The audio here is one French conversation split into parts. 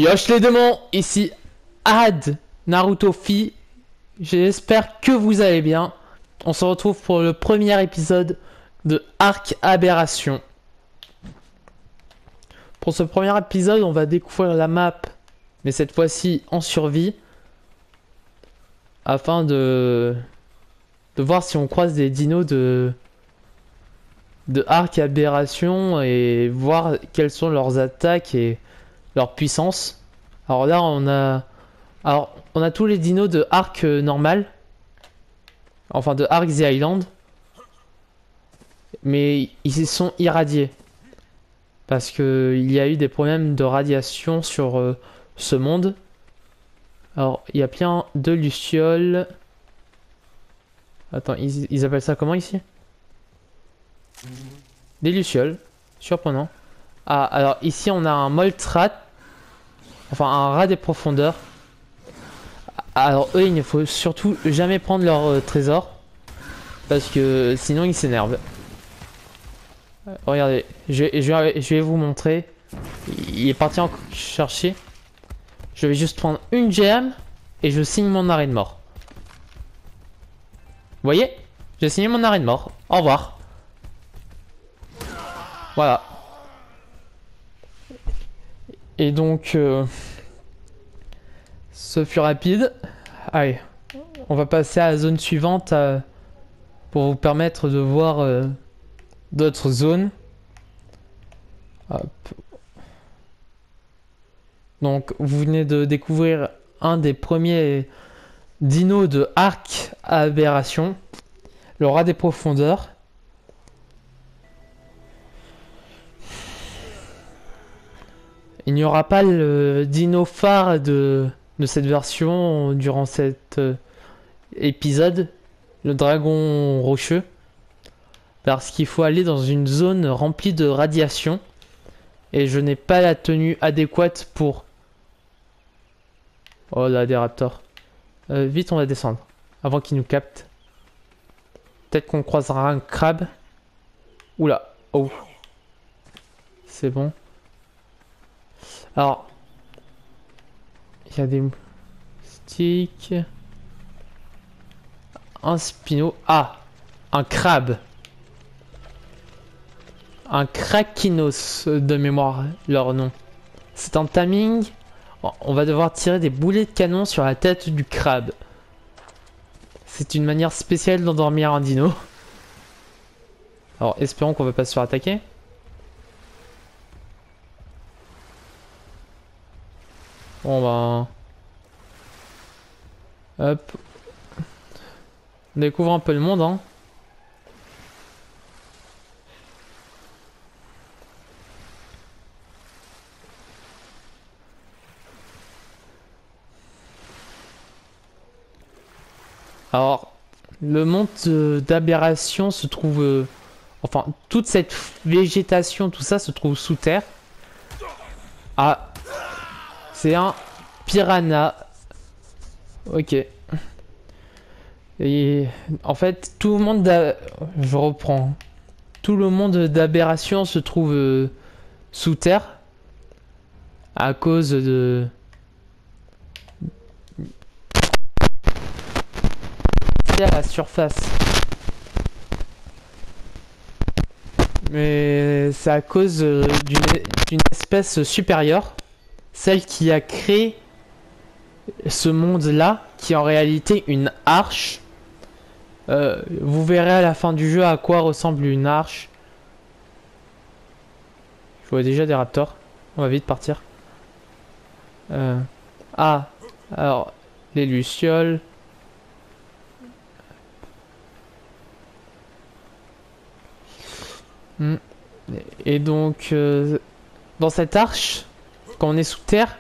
Yosh les démons, ici Ad Naruto Fi. J'espère que vous allez bien. On se retrouve pour le premier épisode de Arc Aberration. Pour ce premier épisode, on va découvrir la map, mais cette fois-ci en survie, afin de voir si on croise des dinos de Arc Aberration et voir quelles sont leurs attaques et leur puissance. Alors là, on a tous les dinos de Arc normal, enfin de Arc The Island, mais ils sont irradiés parce que il y a eu des problèmes de radiation sur ce monde. Alors il y a plein de lucioles. Attends, ils appellent ça comment ici? Des lucioles, surprenant. Ah, alors ici on a un Moltrat, enfin un rat des profondeurs. Alors eux, il ne faut surtout jamais prendre leur trésor, parce que sinon ils s'énervent. Regardez, je vais vous montrer. Il est parti en chercher. Je vais juste prendre une gemme et je signe mon arrêt de mort. Vous voyez? J'ai signé mon arrêt de mort. Au revoir. Voilà. Et donc, ce fut rapide. Allez, on va passer à la zone suivante pour vous permettre de voir d'autres zones. Hop. Donc, vous venez de découvrir un des premiers dinos de Arc Aberration, le rat des profondeurs. Il n'y aura pas le dino phare de cette version durant cet épisode, le dragon rocheux, parce qu'il faut aller dans une zone remplie de radiation et je n'ai pas la tenue adéquate pour... Oh là, des raptors. Vite, on va descendre avant qu'ils nous captent. Peut-être qu'on croisera un crabe. Oula, oh. C'est bon. Alors, il y a des sticks. Un spino. Ah, un crabe. Un Krakinos de mémoire, leur nom. C'est un timing. On va devoir tirer des boulets de canon sur la tête du crabe. C'est une manière spéciale d'endormir un dino. Alors, espérons qu'on va pas se faire attaquer. Bon ben... Hop. On découvre un peu le monde, hein. Alors, le monde d'Aberration se trouve... enfin, toute cette végétation, tout ça se trouve sous terre. Ah... C'est un piranha. Ok. Et en fait, tout le monde je reprends. Tout le monde d'Aberration se trouve sous terre à cause de à la surface. Mais c'est à cause d'une espèce supérieure, celle qui a créé ce monde-là, qui est en réalité une arche. Vous verrez à la fin du jeu à quoi ressemble une arche. Je vois déjà des raptors. On va vite partir. Ah, alors, les lucioles. Et donc, dans cette arche, quand on est sous terre,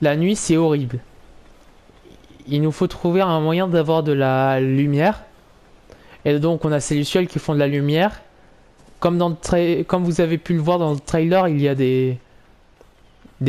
la nuit c'est horrible. Il nous faut trouver un moyen d'avoir de la lumière. Et donc on a ces lucioles qui font de la lumière. Comme vous avez pu le voir dans le trailer, il y a des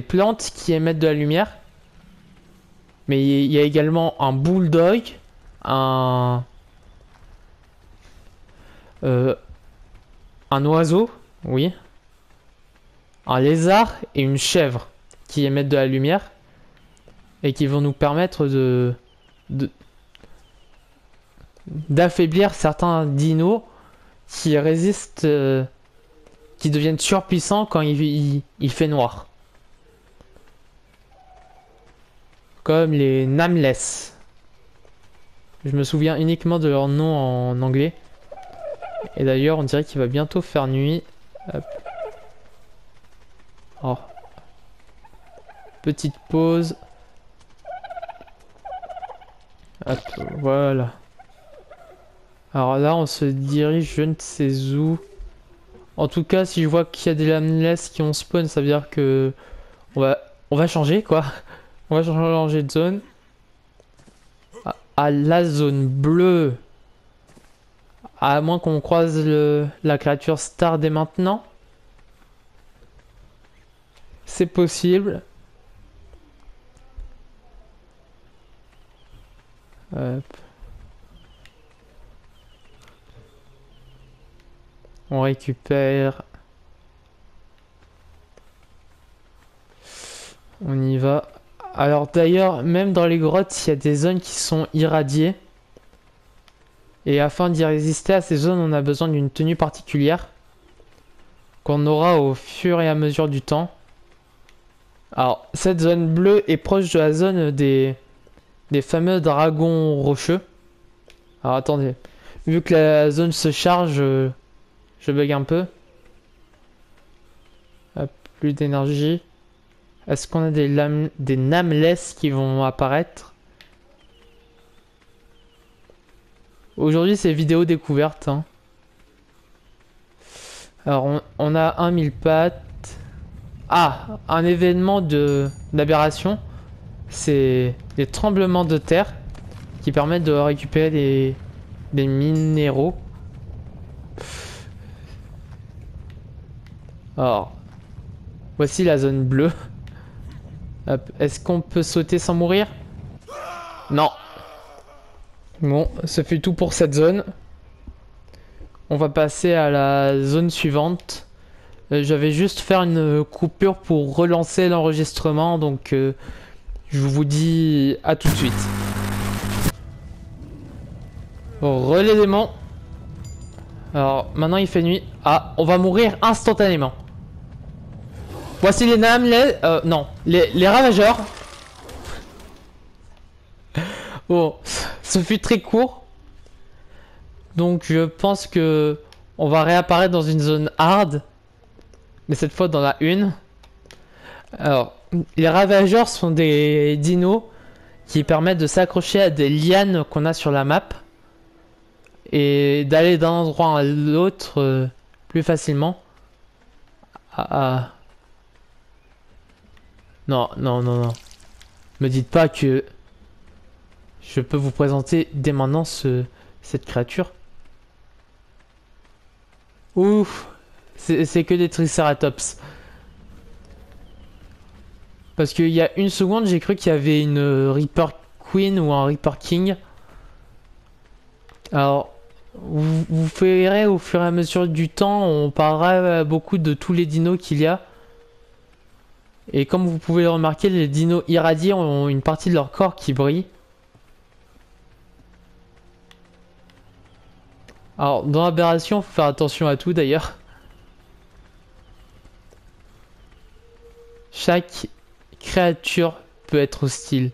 plantes qui émettent de la lumière. Mais il y a également un bulldog, un oiseau, oui, un lézard et une chèvre. qui émettent de la lumière et qui vont nous permettre d'affaiblir certains dinos qui résistent, qui deviennent surpuissants quand il fait noir. Comme les Nameless. Je me souviens uniquement de leur nom en anglais. Et d'ailleurs, on dirait qu'il va bientôt faire nuit. Hop. Oh. Petite pause. Hop, voilà. Alors là, on se dirige je ne sais où. En tout cas, si je vois qu'il y a des Nameless qui ont spawn, ça veut dire que on va changer quoi. On va changer de zone. À la zone bleue. À moins qu'on croise la créature star dès maintenant. C'est possible. Hop. On récupère. On y va. Alors d'ailleurs, même dans les grottes, il y a des zones qui sont irradiées. Et afin d'y résister à ces zones, on a besoin d'une tenue particulière. Qu'on aura au fur et à mesure du temps. Alors, cette zone bleue est proche de la zone des fameux dragons rocheux. Alors attendez. Vu que la zone se charge, je bug un peu. Hop, plus d'énergie. Est-ce qu'on a des Nameless qui vont apparaître? Aujourd'hui, c'est vidéo découverte. Hein. Alors, on a un mille pattes. Ah, un événement d'aberration. C'est des tremblements de terre qui permettent de récupérer des minéraux. Alors, voici la zone bleue. Est-ce qu'on peut sauter sans mourir? Non. Bon, ce fut tout pour cette zone. On va passer à la zone suivante. Je vais juste faire une coupure pour relancer l'enregistrement, donc je vous dis à tout de suite. Relais démon. Alors maintenant il fait nuit. Ah, on va mourir instantanément. Voici les Nameless. Non, les ravageurs. Bon, ce fut très court. Donc je pense que on va réapparaître dans une zone hard. Mais cette fois dans la 1. Alors, les ravageurs sont des dinos qui permettent de s'accrocher à des lianes qu'on a sur la map. Et d'aller d'un endroit à l'autre plus facilement. Non, non, non, non. Me dites pas que je peux vous présenter dès maintenant cette créature. Ouf, c'est que des Triceratops. Parce qu'il y a une seconde, j'ai cru qu'il y avait une Reaper Queen ou un Reaper King. Alors, vous verrez au fur et à mesure du temps, on parlera beaucoup de tous les dinos qu'il y a. Et comme vous pouvez le remarquer, les dinos irradiés ont une partie de leur corps qui brille. Alors, dans l'aberration, faut faire attention à tout d'ailleurs. Chaque créature peut être hostile.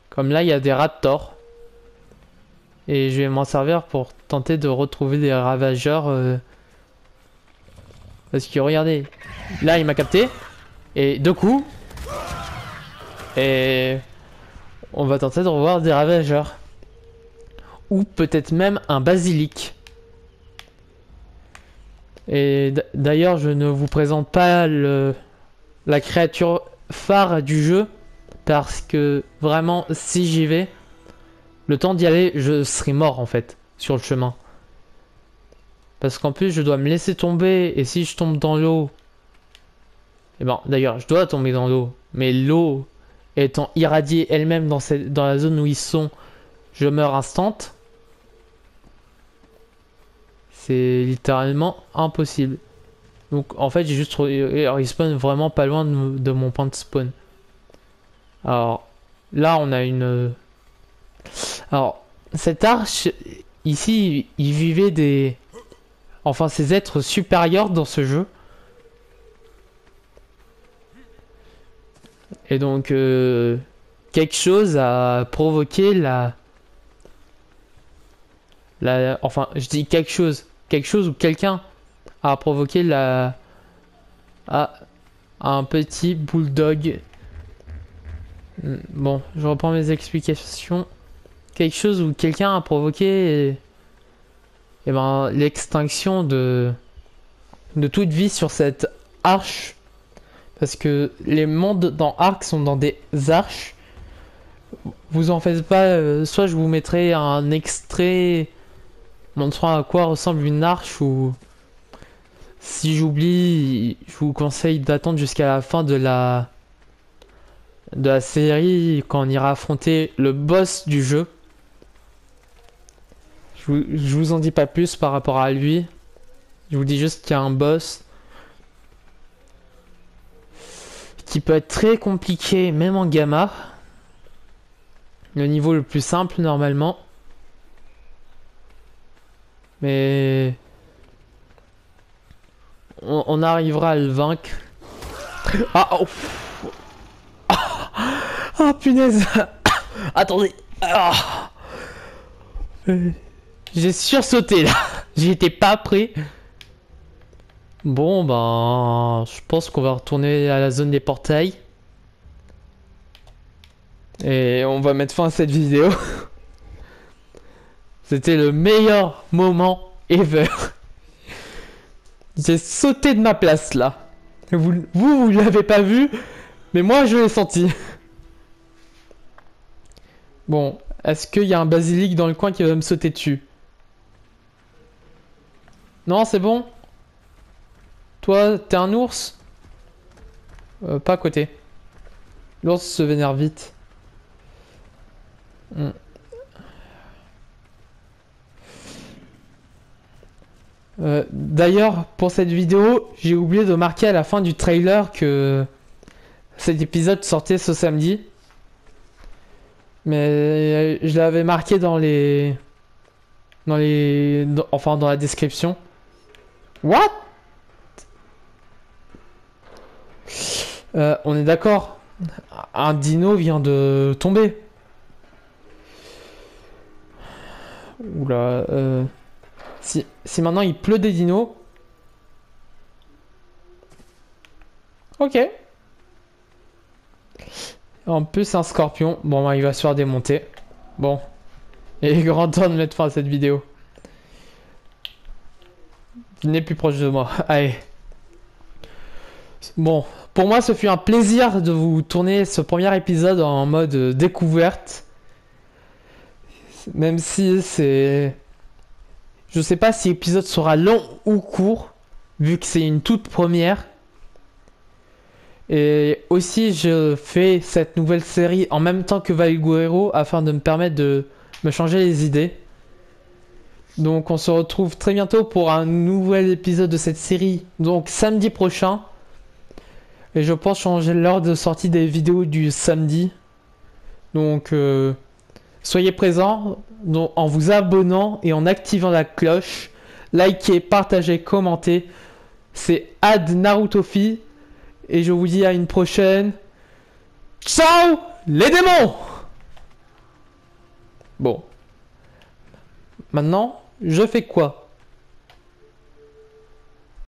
Comme là, il y a des raptors. Et je vais m'en servir pour tenter de retrouver des ravageurs. Parce que regardez, là il m'a capté. Et deux coups. Et on va tenter de revoir des ravageurs. Ou peut-être même un basilic. Et d'ailleurs, je ne vous présente pas la créature phare du jeu. Parce que vraiment, si j'y vais, le temps d'y aller, je serai mort en fait, sur le chemin. Parce qu'en plus, je dois me laisser tomber. Et si je tombe dans l'eau... Et bon, d'ailleurs, je dois tomber dans l'eau. Mais l'eau étant irradiée elle-même dans la zone où ils sont, je meurs instant. C'est littéralement impossible. Donc en fait j'ai juste il spawn vraiment pas loin de mon point de spawn. Alors là on a une... Alors cette arche, ici il vivait des... Enfin ces êtres supérieurs dans ce jeu. Et donc quelque chose a provoqué enfin je dis quelque chose ou quelqu'un a provoqué un petit bulldog. Bon, je reprends mes explications. Quelque chose ou quelqu'un a provoqué l'extinction de toute vie sur cette arche. Parce que les mondes dans Ark sont dans des arches. Vous en faites pas, soit je vous mettrai un extrait montrant à quoi ressemble une arche, ou si j'oublie, je vous conseille d'attendre jusqu'à la fin de la série quand on ira affronter le boss du jeu. Je vous en dis pas plus par rapport à lui. Je vous dis juste qu'il y a un boss qui peut être très compliqué même en gamma. Le niveau le plus simple normalement. Mais on arrivera à le vaincre. Ah oh. Ah punaise. Attendez. Ah. J'ai sursauté là. J'étais pas prêt. Bon ben, je pense qu'on va retourner à la zone des portails. Et on va mettre fin à cette vidéo. C'était le meilleur moment ever. J'ai sauté de ma place là. Vous l'avez pas vu, mais moi je l'ai senti. Bon, est-ce qu'il y a un basilic dans le coin qui va me sauter dessus? Non, c'est bon? Toi, t'es un ours? Pas à côté. L'ours se vénère vite. D'ailleurs, pour cette vidéo, j'ai oublié de marquer à la fin du trailer que cet épisode sortait ce samedi. Mais je l'avais marqué enfin dans la description. What? On est d'accord. Un dino vient de tomber. Oula. Si maintenant il pleut des dinos. Ok. En plus, c'est un scorpion. Bon, bah, il va se faire démonter. Bon. Il est grand temps de mettre fin à cette vidéo. Venez plus proche de moi. Allez. Bon. Pour moi, ce fut un plaisir de vous tourner ce premier épisode en mode découverte. Même si c'est... Je sais pas si l'épisode sera long ou court, vu que c'est une toute première. Et aussi, je fais cette nouvelle série en même temps que Valguero afin de me permettre de me changer les idées. Donc on se retrouve très bientôt pour un nouvel épisode de cette série, donc samedi prochain. Et je pense changer l'heure de sortie des vidéos du samedi. Donc soyez présents en vous abonnant et en activant la cloche. Likez, partagez, commentez. C'est @NarutoFi. Et je vous dis à une prochaine. Ciao les démons! Bon. Maintenant, je fais quoi?